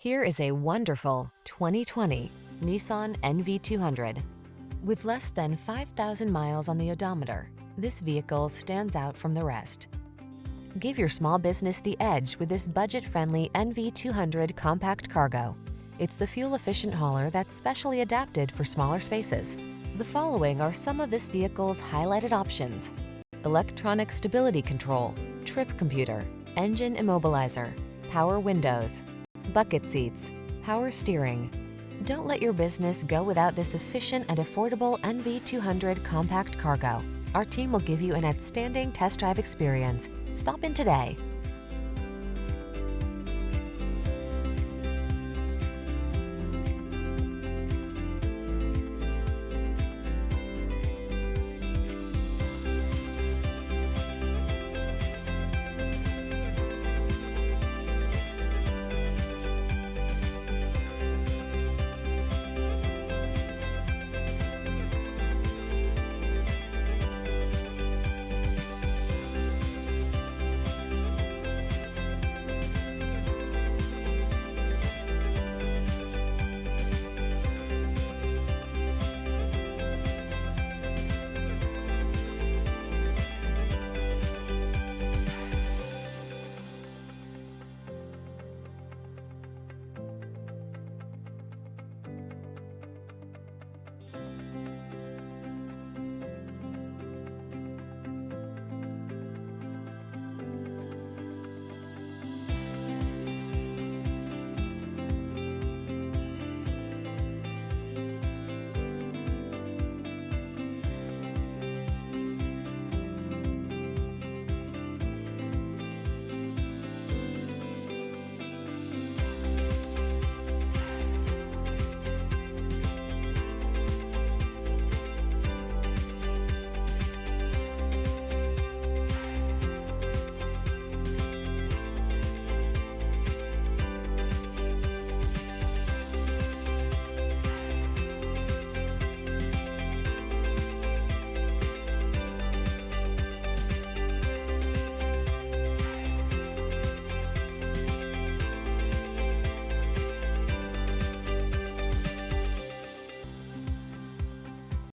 Here is a wonderful 2020 Nissan NV200. With less than 5,000 miles on the odometer, this vehicle stands out from the rest. Give your small business the edge with this budget-friendly NV200 compact cargo. It's the fuel-efficient hauler that's specially adapted for smaller spaces. The following are some of this vehicle's highlighted options: electronic stability control, trip computer, engine immobilizer, power windows, bucket seats, power steering. Don't let your business go without this efficient and affordable NV200 compact cargo. Our team will give you an outstanding test drive experience. Stop in today.